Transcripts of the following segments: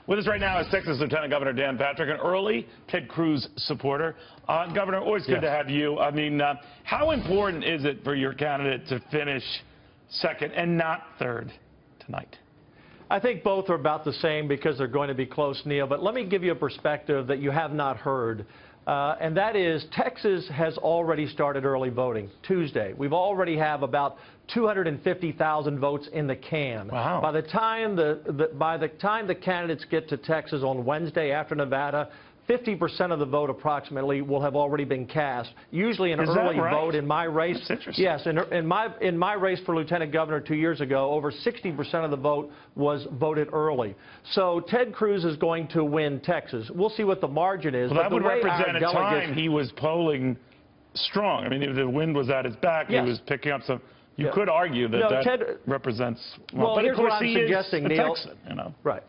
With us right now is Texas Lieutenant Governor Dan Patrick, an early Ted Cruz supporter. Governor, always good to have you. I mean, how important is it for your candidate to finish second and not third tonight? I think both are about the same because they're going to be close, Neil. But let me give you a perspective that you have not heard. And that is Texas has already started early voting Tuesday. We've already have about 250,000 votes in the can. Wow. By the time the candidates get to Texas on Wednesday after Nevada, 50% of the vote approximately will have already been cast. Usually an early vote in my race. That's interesting. Yes, in my race for lieutenant governor 2 years ago, over 60% of the vote was voted early. So Ted Cruz is going to win Texas. We'll see what the margin is. Well, but that would represent a time he was polling strong. I mean, if the wind was at his back, he was picking up some. You could argue that Ted represents. Well, but here's of course what I'm suggesting, Neil. Texan, you know. Right.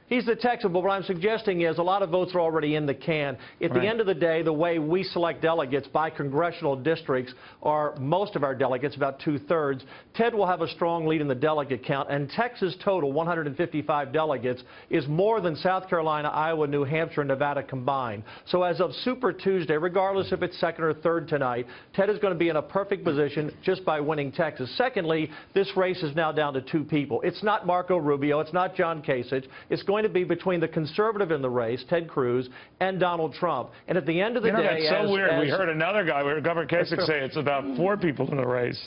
He's the Texan, but what I'm suggesting is a lot of votes are already in the can. At the end of the day, the way we select delegates by congressional districts are most of our delegates, about 2/3. Ted will have a strong lead in the delegate count, and Texas total, 155 delegates, is more than South Carolina, Iowa, New Hampshire, and Nevada combined. So as of Super Tuesday, regardless if it's second or third tonight, Ted is going to be in a perfect position just by winning Texas. Secondly, this race is now down to two people. It's not Marco Rubio. It's not John Kasich. It's going to be between the conservative in the race, Ted Cruz, and Donald Trump. And at the end of the day, that's so weird. We heard another guy, we heard Governor Kasich say it's about 4 people in the race.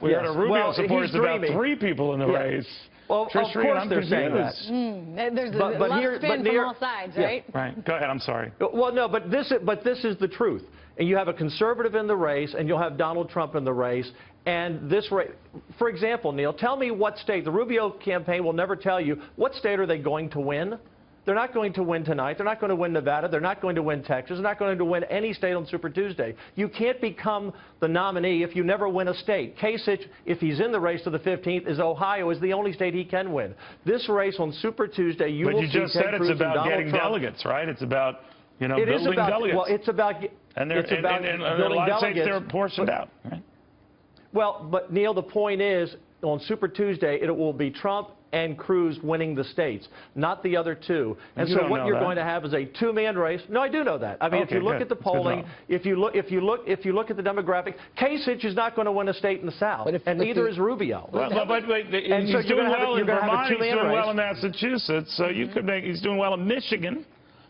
We heard a Rubio supporter, it's about 3 people in the race. Well, of course they're saying that. There's a lot of spin from all sides, right? Right. Go ahead. I'm sorry. Well, no, but this is the truth. And you have a conservative in the race, and you'll have Donald Trump in the race. And this race, for example, Neil, tell me what state. The Rubio campaign will never tell you what state are they going to win. They're not going to win tonight. They're not going to win Nevada. They're not going to win Texas. They're not going to win any state on Super Tuesday. You can't become the nominee if you never win a state. Kasich, if he's in the race to the 15th, is Ohio is the only state he can win. This race on Super Tuesday, you will see Ted Cruz and Donald Trump. But you just said it's about getting delegates, right? It's about, you know, building delegates. Well, it's about building a lot of states they're portioned out, right? Well, but Neil, the point is, on Super Tuesday, it will be Trump and Cruz winning the states, not the other two. And so what you're going to have is a two-man race. No, I do know that. I mean, if you look at the polling, if you look at the demographic, Kasich is not going to win a state in the South, and neither is Rubio. But he's doing well in Vermont. He's doing well in Massachusetts. So you could make. He's doing well in Michigan.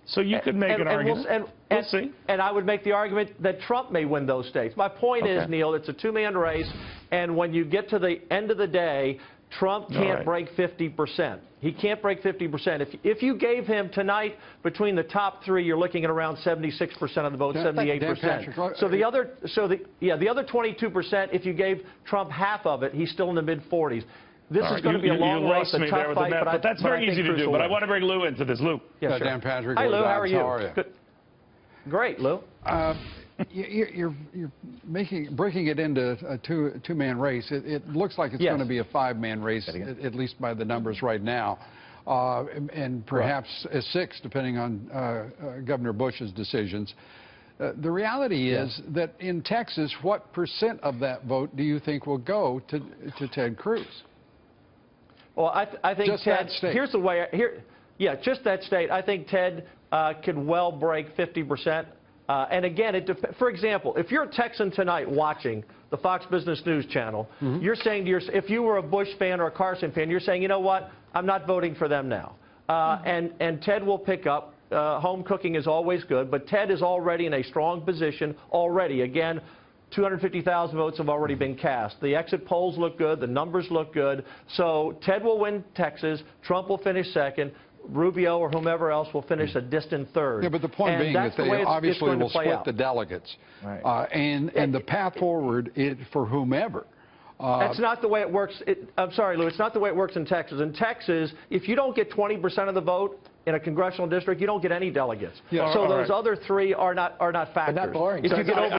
So you could make an argument. We'll see. And I would make the argument that Trump may win those states. My point is, Neil, it's a two-man race, and when you get to the end of the day, Trump can't break 50%. He can't break 50%. If you gave him tonight, between the top 3, you're looking at around 76% of the vote, 78%. So the other 22%, if you gave Trump half of it, he's still in the mid-40s. This is going to be a long race, a tough fight, but that's very easy to do. But I want to bring Lou into this. Lou. Yes, Dan Patrick. Hi, Lou. How are you? How are you? Good. Great, Lou. You're breaking it into a two-man race. It looks like it's going to be a 5-man race, at least by the numbers right now, and perhaps a 6, depending on Governor Bush's decisions. The reality is that in Texas, what % of that vote do you think will go to Ted Cruz? Well, I think just Ted. That state. Here's the way. Just that state. I think Ted could well break 50%. And again, for example, if you're a Texan tonight watching the Fox Business News channel, you're saying to yourself, if you were a Bush fan or a Carson fan, you're saying, you know what, I'm not voting for them now. And Ted will pick up. Home cooking is always good, but Ted is already in a strong position already. Again, 250,000 votes have already been cast. The exit polls look good. The numbers look good. So Ted will win Texas. Trump will finish second. Rubio or whomever else will finish a distant third. Yeah, but the point being that they obviously will split the delegates. Right. And the path forward for whomever. That's not the way it works. I'm sorry, Lou. It's not the way it works in Texas. In Texas, if you don't get 20% of the vote in a congressional district, you don't get any delegates. Yeah. So those other 3 are not factors. But not boring. If you get over